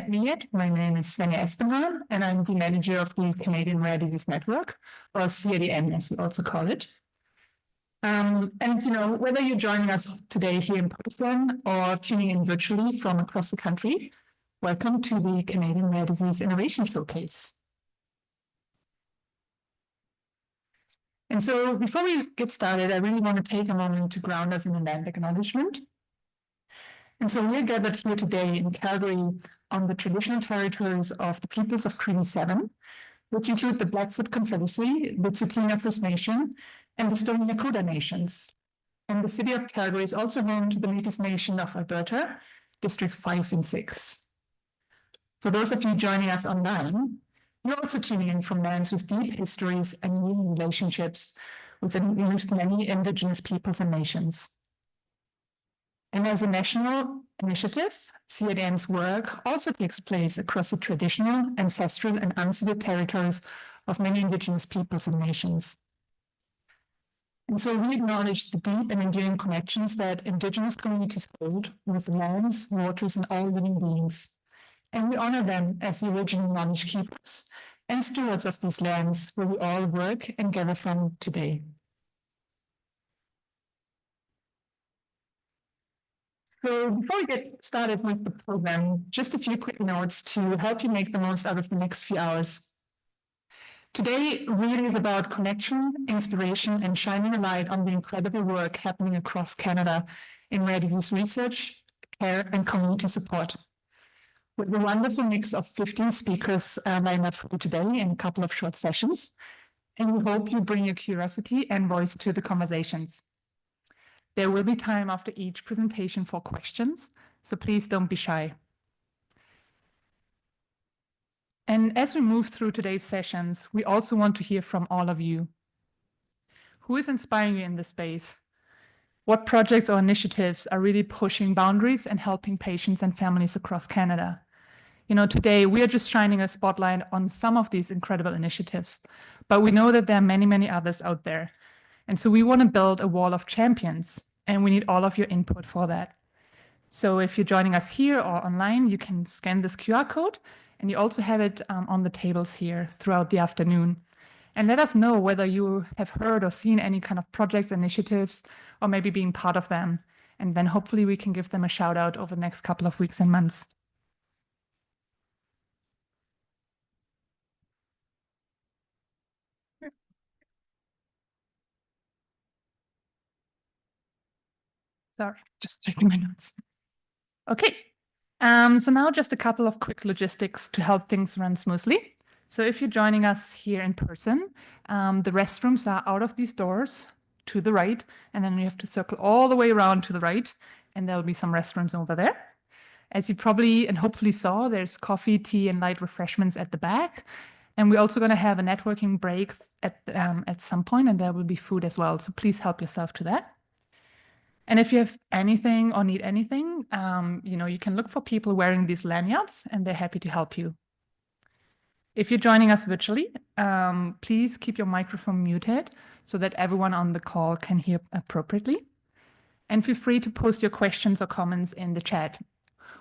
met me yet, my name is Svenja Espenhahn, and I'm the manager of the Canadian Rare Disease Network, or CRDN as we also call it. And whether you're joining us today here in person or tuning in virtually from across the country, welcome to the Canadian Rare Disease Innovation Showcase. And so before we get started, I really want to take a moment to ground us in a land acknowledgement. And so we're gathered here today in Calgary on the traditional territories of the peoples of Treaty 7, which include the Blackfoot Confederacy, the Tsuut'ina First Nation, and the Stoney Nakoda Nations. And the city of Calgary is also home to the Métis Nation of Alberta, District 5 and 6. For those of you joining us online, you're also tuning in from lands with deep histories and unique relationships with many Indigenous peoples and nations. And as a national initiative, CRDN's work also takes place across the traditional, ancestral, and unceded territories of many Indigenous peoples and nations. And so we acknowledge the deep and enduring connections that Indigenous communities hold with lands, waters, and all living beings. And we honor them as the original knowledge keepers and stewards of these lands where we all work and gather from today. So before we get started with the program, just a few quick notes to help you make the most out of the next few hours. Today really is about connection, inspiration, and shining a light on the incredible work happening across Canada in rare disease research, care, and community support. With a wonderful mix of 15 speakers lined up for you today in a couple of short sessions, and we hope you bring your curiosity and voice to the conversations. There will be time after each presentation for questions, so please don't be shy. And as we move through today's sessions, we also want to hear from all of you. Who is inspiring you in this space? What projects or initiatives are really pushing boundaries and helping patients and families across Canada? Today we are just shining a spotlight on some of these incredible initiatives, but we know that there are many, many others out there. And so we want to build a wall of champions, and we need all of your input for that. So if you're joining us here or online, you can scan this QR code, and you also have it on the tables here throughout the afternoon. And let us know whether you have heard or seen any kind of projects, initiatives, or maybe being part of them. And then hopefully we can give them a shout out over the next couple of weeks and months. Sorry, just checking my notes. Okay, so now just a couple of quick logistics to help things run smoothly. So if you're joining us here in person, the restrooms are out of these doors to the right, and then you have to circle all the way around to the right, and there'll be some restrooms over there. As you probably and hopefully saw, there's coffee, tea, and light refreshments at the back. And we're also going to have a networking break at some point, and there will be food as well. So please help yourself to that. And if you have anything or need anything, you can look for people wearing these lanyards, and they're happy to help you. If you're joining us virtually, please keep your microphone muted so that everyone on the call can hear appropriately. And feel free to post your questions or comments in the chat.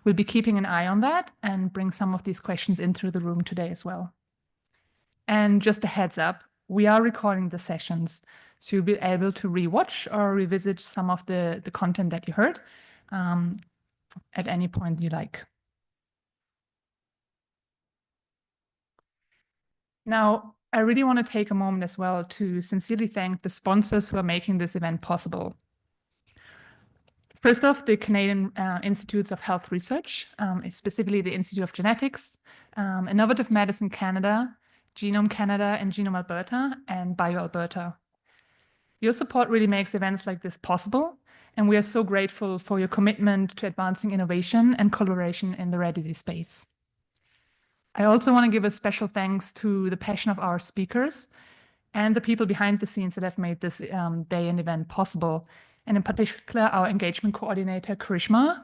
We'll be keeping an eye on that and bring some of these questions in through the room today as well. And just a heads up, we are recording the sessions, so you'll be able to rewatch or revisit some of the content that you heard at any point you like. Now, I really want to take a moment as well to sincerely thank the sponsors who are making this event possible. First off, the Canadian Institutes of Health Research, specifically the Institute of Genetics, Innovative Medicine Canada, Genome Canada and Genome Alberta, and BioAlberta. Your support really makes events like this possible, and we are so grateful for your commitment to advancing innovation and collaboration in the rare disease space. I also want to give a special thanks to the passion of our speakers and the people behind the scenes that have made this day and event possible, and in particular our engagement coordinator, Karishma.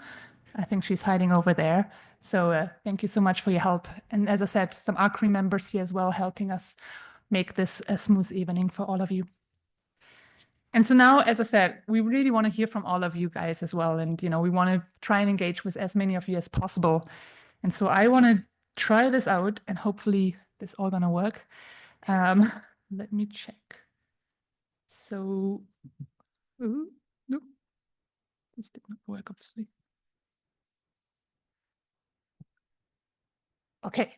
I think she's hiding over there. So thank you so much for your help. And as I said, some ACRI members here as well, helping us make this a smooth evening for all of you. And so now, as I said, we really want to hear from all of you guys as well. And, we want to try and engage with as many of you as possible. And so I want to try this out and hopefully this all gonna work. Let me check. So, ooh, nope, this did not work, obviously. Okay.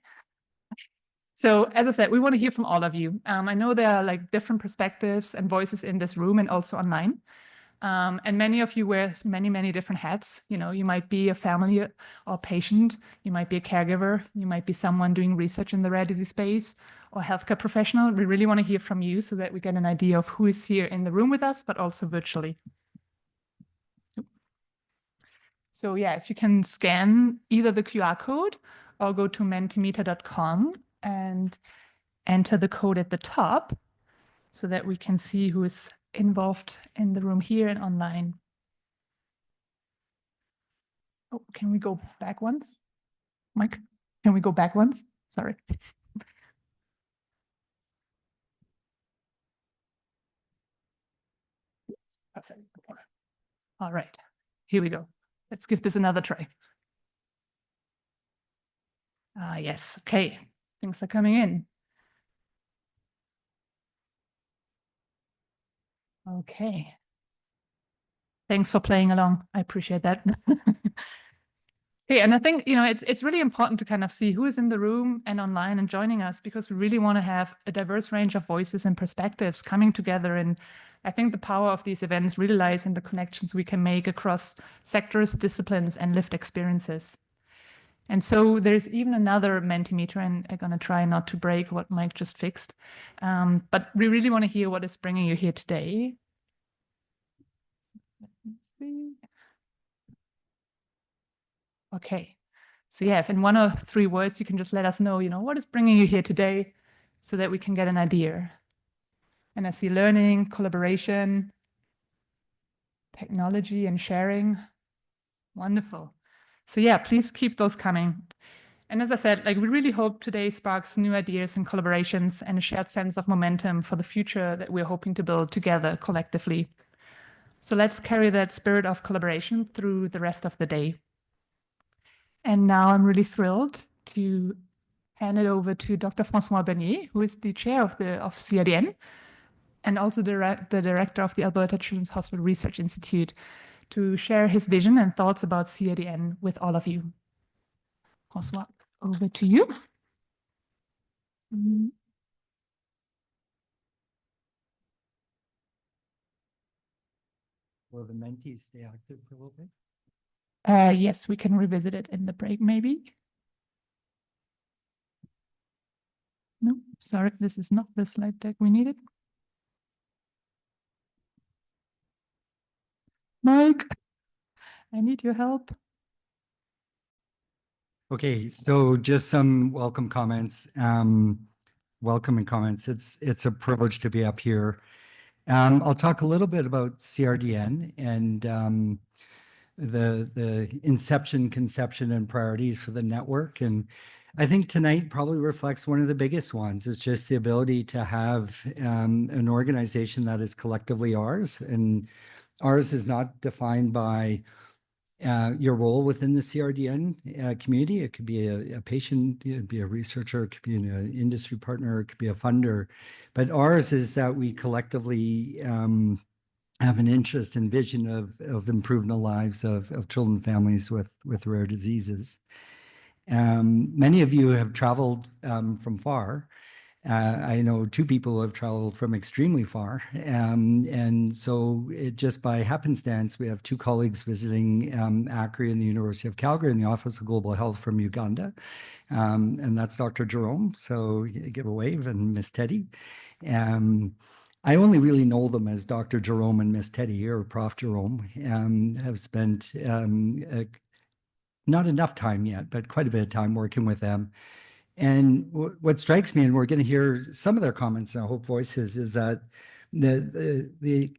So as I said, we want to hear from all of you. I know there are like different perspectives and voices in this room and also online. And many of you wear many, many different hats. You know, you might be a family or patient, you might be a caregiver, you might be someone doing research in the rare disease space or healthcare professional. We really want to hear from you so that we get an idea of who is here in the room with us, but also virtually. So yeah, if you can scan either the QR code or go to mentimeter.com and enter the code at the top so that we can see who is involved in the room here and online. Oh, can we go back once? Mike, can we go back once? Sorry. Perfect. Okay. All right, here we go. Let's give this another try. Yes, okay, things are coming in. Okay. Thanks for playing along. I appreciate that. Okay, and I think, you know, it's really important to kind of see who is in the room and online and joining us, because we really want to have a diverse range of voices and perspectives coming together. And I think the power of these events really lies in the connections we can make across sectors, disciplines, and lived experiences. And so there's even another Mentimeter, and I'm going to try not to break what Mike just fixed. But we really want to hear what is bringing you here today. Okay. So yeah, if in 1 or 3 words, you can just let us know, you know, what is bringing you here today so that we can get an idea. And I see learning, collaboration, technology, and sharing. Wonderful. So yeah, please keep those coming. And as I said, like we really hope today sparks new ideas and collaborations and a shared sense of momentum for the future that we're hoping to build together collectively. So let's carry that spirit of collaboration through the rest of the day. And now I'm really thrilled to hand it over to Dr. Francois Bernier, who is the chair of CRDN and also the director of the Alberta Children's Hospital Research Institute, to share his vision and thoughts about CRDN with all of you. Francois, over to you. Will the mentees stay active for a little bit? Yes, we can revisit it in the break, maybe. No, sorry, this is not the slide deck we needed. Mike, I need your help. Okay, so just some welcome comments. Welcoming comments. It's a privilege to be up here. I'll talk a little bit about CRDN and the inception, conception, and priorities for the network. And I think tonight probably reflects one of the biggest ones. It's just the ability to have an organization that is collectively ours, and ours is not defined by your role within the CRDN community. It could be a patient, it could be a researcher, it could be an industry partner, it could be a funder. But ours is that we collectively have an interest and vision of improving the lives of children and families with rare diseases. Many of you have traveled from far. I know 2 people who have traveled from extremely far. And so it just by happenstance, we have 2 colleagues visiting ACRI and the University of Calgary in the Office of Global Health from Uganda. And that's Dr. Jerome. So give a wave, and Miss Teddy. I only really know them as Dr. Jerome and Miss Teddy, or Prof. Jerome, have spent not enough time yet, but quite a bit of time working with them. And what strikes me, and we're going to hear some of their comments in our Hope Voices, is that the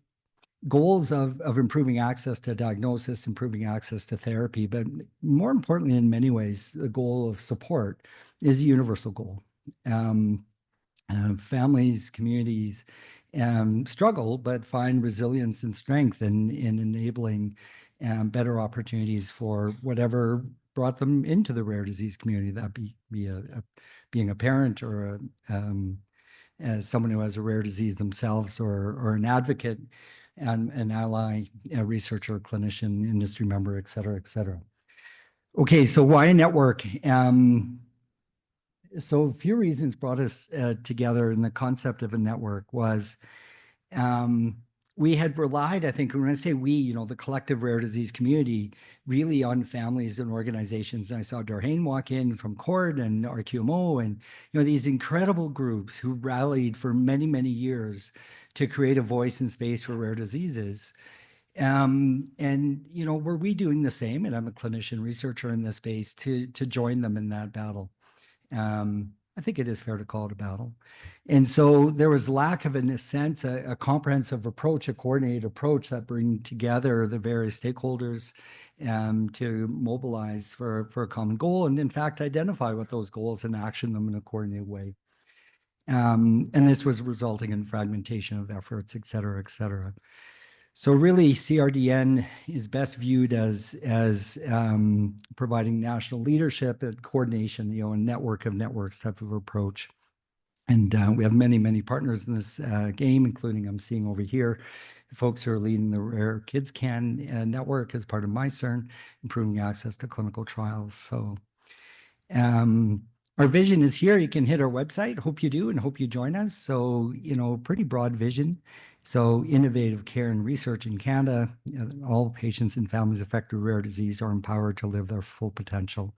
goals of improving access to diagnosis, improving access to therapy, but more importantly, in many ways, the goal of support is a universal goal. Families, communities struggle, but find resilience and strength in enabling better opportunities for whatever brought them into the rare disease community. That being a parent or as someone who has a rare disease themselves, or an advocate and an ally, a researcher, clinician, industry member, et cetera, et cetera. Okay, so why a network? So a few reasons brought us together, and the concept of a network was we had relied, I think, when I say we, the collective rare disease community, really on families and organizations. And I saw Dorhane walk in from CORD and RQMO, and these incredible groups who rallied for many, many years to create a voice and space for rare diseases. And were we doing the same? And I'm a clinician researcher in this space to join them in that battle. I think it is fair to call it a battle. And so there was lack of, in a sense, a comprehensive approach, a coordinated approach that bring together the various stakeholders to mobilize for a common goal, and in fact, identify what those goals and action them in a coordinated way. And this was resulting in fragmentation of efforts, et cetera, et cetera. So really, CRDN is best viewed as providing national leadership and coordination, a network of networks type of approach. And we have many, many partners in this game, including I'm seeing over here, folks who are leading the Rare Kids Can network as part of my CERN, improving access to clinical trials. So our vision is here. You can hit our website. Hope you do, and hope you join us. So, pretty broad vision. So innovative care and research in Canada, all patients and families affected with rare disease are empowered to live their full potential.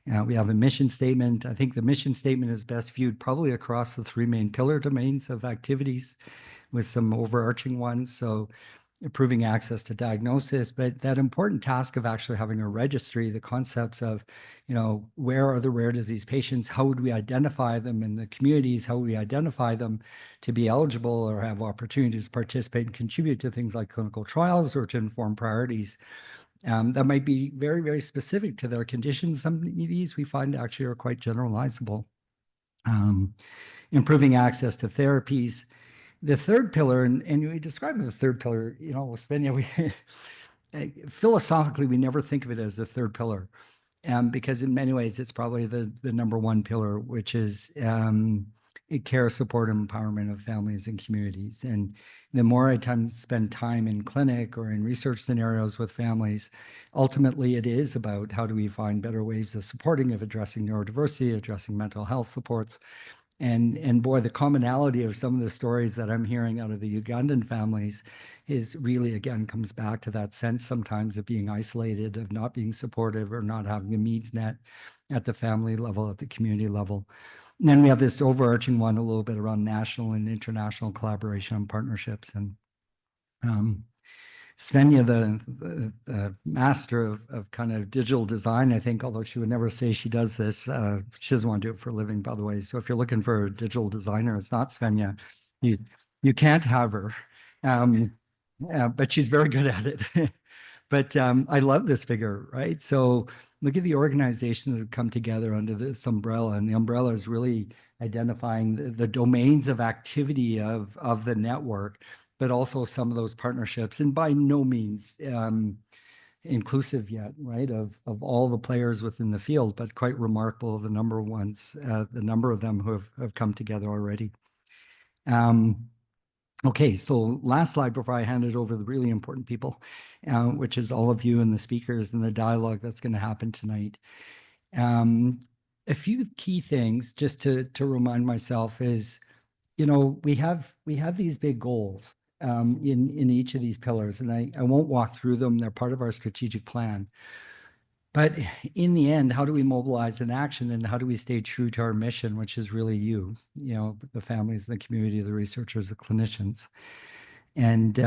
We have a mission statement. I think the mission statement is best viewed probably across the three main pillar domains of activities, with some overarching ones. So improving access to diagnosis, but that important task of actually having a registry, the concepts of, where are the rare disease patients? How would we identify them in the communities? How would we identify them to be eligible or have opportunities to participate and contribute to things like clinical trials or to inform priorities? That might be very, very specific to their conditions. Some of these we find actually are quite generalizable. Improving access to therapies. The third pillar, and we describe the third pillar, Svenja, philosophically, we never think of it as the third pillar, because in many ways, it's probably the number one pillar, which is care, support, and empowerment of families and communities. And the more I spend time in clinic or in research scenarios with families, ultimately it is about how do we find better ways of supporting, of addressing neurodiversity, addressing mental health supports. And boy, the commonality of some of the stories that I'm hearing out of the Ugandan families is really, again, comes back to that sense sometimes of being isolated, of not being supportive or not having the needs met at the family level, at the community level. And then we have this overarching one a little bit around national and international collaboration and partnerships. And Svenja, the master of kind of digital design, I think, although she would never say she does this, she doesn't want to do it for a living, by the way. So if you're looking for a digital designer, it's not Svenja. You can't have her, but she's very good at it. But I love this figure, right? So look at the organizations that have come together under this umbrella, and the umbrella is really identifying the domains of activity of the network, but also some of those partnerships, and by no means inclusive yet, right, of all the players within the field, but quite remarkable the number of ones, the number of them who have come together already. Okay, so last slide before I hand it over to the really important people, which is all of you and the speakers and the dialogue that's going to happen tonight. A few key things just to remind myself is, we have these big goals in each of these pillars, and I won't walk through them. They're part of our strategic plan. But in the end, how do we mobilize an action, and how do we stay true to our mission, which is really the families, the community, the researchers, the clinicians. And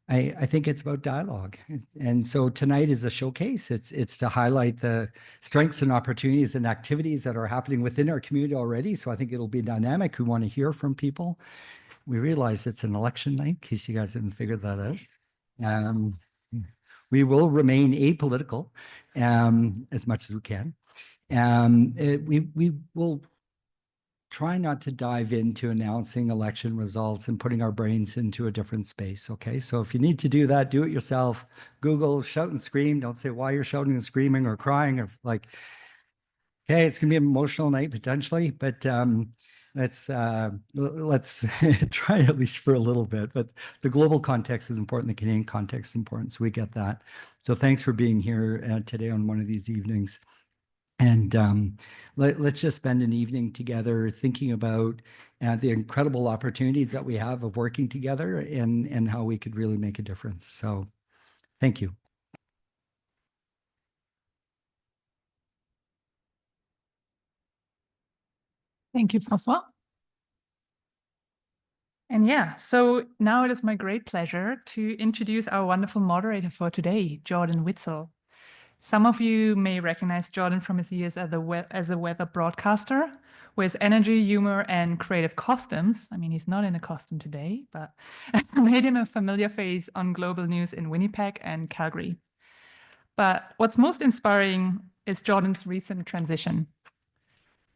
I think it's about dialogue. And so tonight is a showcase. It's to highlight the strengths and opportunities and activities that are happening within our community already. So I think it'll be dynamic. We want to hear from people. We realize it's an election night, in case you guys didn't figure that out. We will remain apolitical as much as we can. We will try not to dive into announcing election results and putting our brains into a different space. Okay. So if you need to do that, do it yourself. Google, shout and scream. Don't say why you're shouting and screaming or crying or like, okay, it's going to be an emotional night potentially, but let's try at least for a little bit. But the global context is important. The Canadian context is important. So we get that. So thanks for being here today on one of these evenings. And let's just spend an evening together thinking about the incredible opportunities that we have of working together and how we could really make a difference. So thank you. Thank you, Francois. And yeah, so now it is my great pleasure to introduce our wonderful moderator for today, Jordan Witzel. Some of you may recognize Jordan from his years as a weather broadcaster, with energy, humor, and creative costumes. I mean, he's not in a costume today, but made him a familiar face on global news in Winnipeg and Calgary. But what's most inspiring is Jordan's recent transition.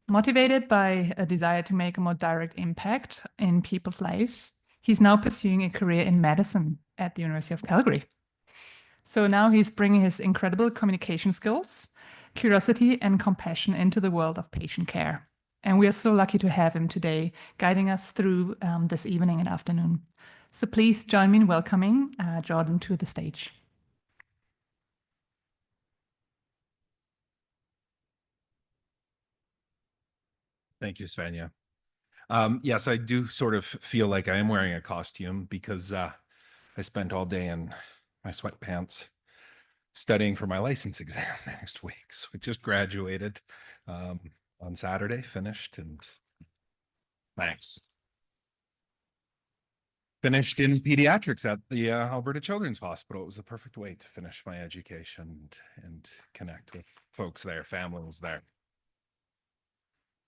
Motivated by a desire to make a more direct impact in people's lives, he's now pursuing a career in medicine at the University of Calgary. So now he's bringing his incredible communication skills, curiosity, and compassion into the world of patient care. And we are so lucky to have him today, guiding us through this evening and afternoon. So please join me in welcoming Jordan to the stage. Thank you, Svenja. Yes, I do sort of feel like I am wearing a costume because I spent all day in my sweatpants studying for my license exam next week. So I just graduated on Saturday, finished, and thanks. Finished in pediatrics at the Alberta Children's Hospital. It was the perfect way to finish my education and connect with folks there, families there.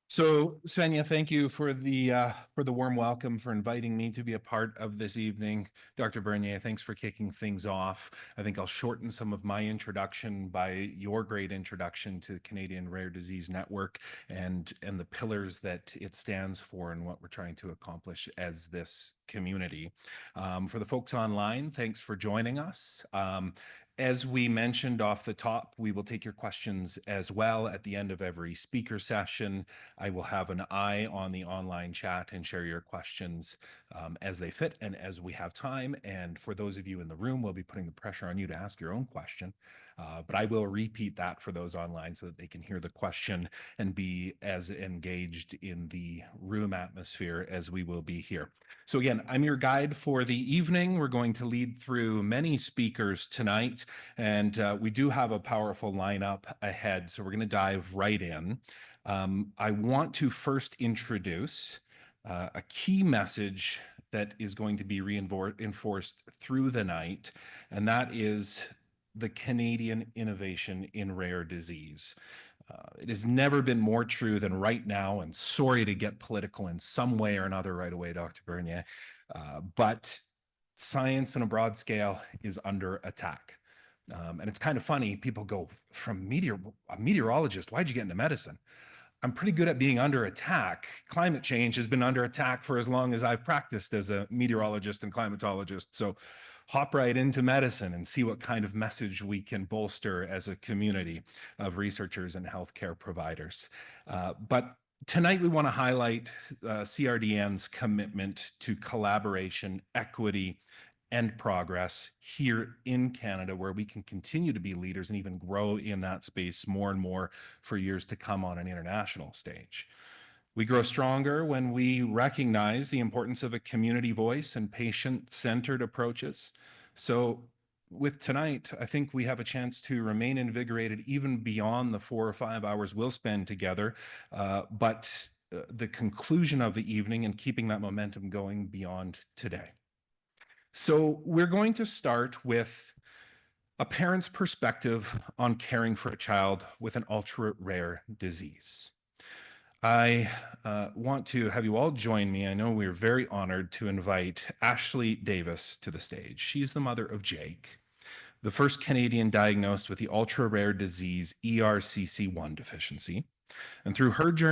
So, Svenja, thank you for the warm welcome, for inviting me to be a part of this evening. Dr. Bernier, thanks for kicking things off. I think I'll shorten some of my introduction by your great introduction to the Canadian Rare Disease Network and the pillars that it stands for and what we're trying to accomplish as this community. For the folks online, thanks for joining us. As we mentioned off the top, we will take your questions as well at the end of every speaker session. I will have an eye on the online chat and share your questions as they fit and as we have time. And for those of you in the room, we'll be putting the pressure on you to ask your own question. But I will repeat that for those online so that they can hear the question and be as engaged in the room atmosphere as we will be here. So again, I'm your guide for the evening. We're going to lead through many speakers tonight, and we do have a powerful lineup ahead. So we're going to dive right in. I want to first introduce a key message that is going to be reinforced through the night, and that is the Canadian innovation in rare disease. It has never been more true than right now, and sorry to get political in some way or another right away, Dr. Bernier, but science on a broad scale is under attack. And it's kind of funny, people go, from a meteorologist, why'd you get into medicine? I'm pretty good at being under attack. Climate change has been under attack for as long as I've practiced as a meteorologist and climatologist. So hop right into medicine and see what kind of message we can bolster as a community of researchers and healthcare providers. But tonight we want to highlight CRDN's commitment to collaboration, equity, and progress here in Canada, where we can continue to be leaders and even grow in that space more and more for years to come on an international stage. We grow stronger when we recognize the importance of a community voice and patient-centered approaches. So with tonight, I think we have a chance to remain invigorated even beyond the 4 or 5 hours we'll spend together, but the conclusion of the evening and keeping that momentum going beyond today. So we're going to start with a parent's perspective on caring for a child with an ultra-rare disease. I want to have you all join me. I know we're very honored to invite Ashley Davis to the stage. She's the mother of Jake, the first Canadian diagnosed with the ultra-rare disease ERCC1 deficiency. And through her journey